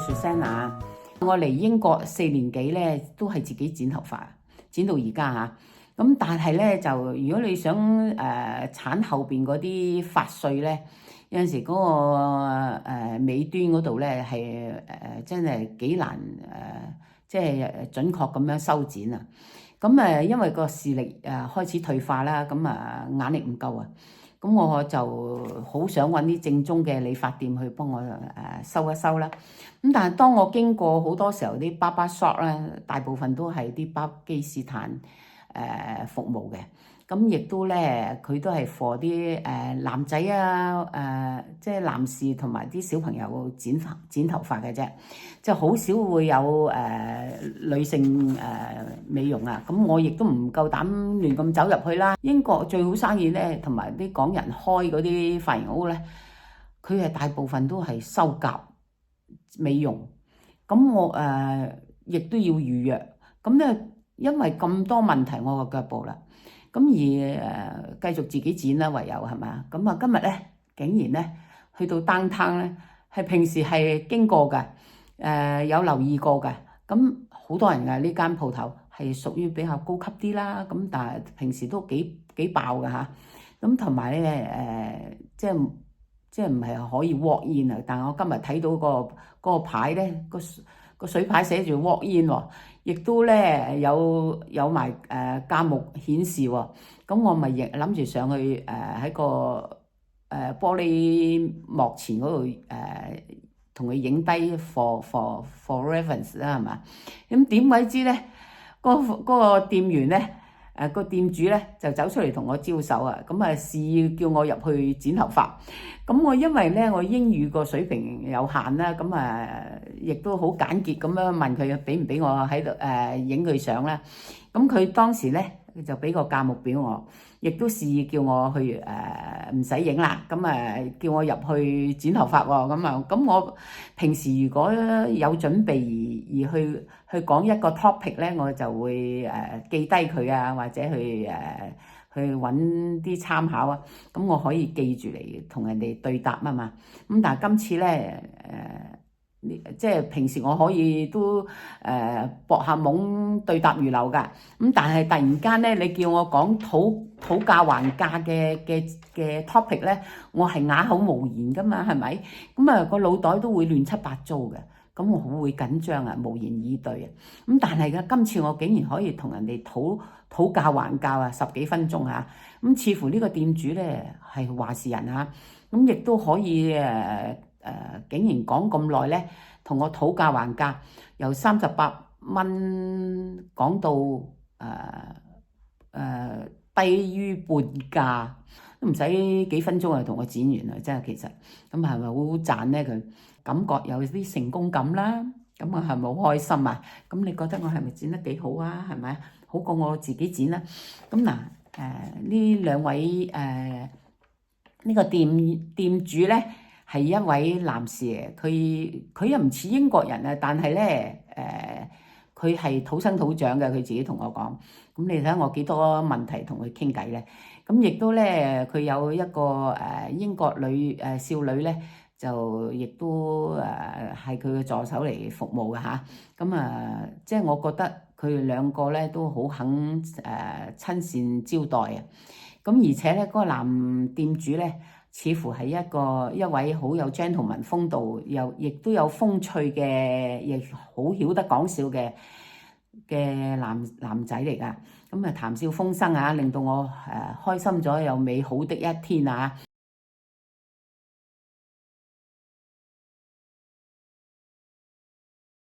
Susanna，我嚟英國4年幾咧，都係自己剪頭髮，剪到而家嚇。咁但係咧，就如果你想剷後邊嗰啲髮穗咧，有陣時嗰個尾端嗰度咧係真係幾難即係準確咁樣修剪啊。咁因為個視力開始退化啦，咁眼力唔夠啊。咁我就好想揾啲正宗嘅理髮店去幫我修一修啦。咁但係當我經過好多時候啲barber shop咧，大部分都係啲巴基斯坦服務嘅。咁亦都咧，佢都係 for 啲男仔啊，即係男士同埋啲小朋友剪頭髮嘅啫，即係好少會有女性美容啊。咁我亦都唔夠膽亂咁走入去啦。英國最好生意咧，同埋啲港人開嗰啲髮型屋咧，佢係大部分都係修甲美容。咁我亦都要預約。咁咧，因為咁多問題我個腳部啦。咁而繼續自己剪啦，唯有係嘛？咁今日咧竟然咧去到 downtown咧，係平時係經過嘅，有留意過嘅。咁好多人嘅呢間鋪頭係屬於比較高級啲啦。咁但係平時都幾爆嘅嚇。咁同埋咧即係唔係可以 walk in 啊？但係我今日睇到嗰個牌咧，個水牌寫住 walk in 喎，亦都咧有埋價目顯示喎。咁我咪亦諗住上去喺個玻璃幕前嗰度同佢影低 for reference 啦，係嘛？咁點鬼知咧？嗰個店員咧個店主咧就走出嚟同我招手啊！咁示意叫我入去剪頭髮。咁我因為咧我英語個水平有限啦，咁亦都好簡潔咁樣問佢俾唔俾我喺度影佢相啦。咁佢當時咧就俾個價目表我，亦都示意叫我去唔使影啦。咁叫我入去剪頭髮喎。咁我平時如果有準備而去講一個 topic 咧，我就會記低佢啊，或者去揾啲參考啊。咁我可以記住嚟同人哋對答啊嘛。咁但係今次咧即係平時我可以都搏下懵對答如流㗎。咁但係突然間咧，你叫我講討價還價嘅 topic 咧，我係啞口無言㗎嘛，係咪？咁個腦袋都會亂七八糟嘅。咁我好會緊張啊，無言以對啊。咁但係今次我竟然可以同人哋討價還價啊，10幾分鐘啊。咁似乎呢個店主咧係話事人啊。咁亦都可以竟然講咁耐咧，同我討價還價，由38蚊講到低於半價，都唔使幾分鐘就同我剪完啦。真係其實咁係咪好賺咧？佢感覺有啲成功感啦。咁我係咪好開心啊？咁你覺得我係咪剪得幾好啊？係咪好過我自己剪啦？咁嗱呢兩位呢個店主咧係一位男士，佢又唔似英國人啊，但係咧佢係土生土長嘅，佢自己同我講。咁你睇下我幾多問題同佢傾偈咧？咁亦都咧佢有一個英國少女咧，就亦都係佢嘅助手嚟服務嘅嚇。咁即係我覺得佢哋兩個咧都好肯親善招待啊。咁而且咧嗰個男店主咧，似乎係一位好有 gentleman 風度，亦都有風趣嘅，亦好曉得講笑嘅男仔嚟㗎。咁談笑風生啊，令到我開心咗，有美好的一天啊！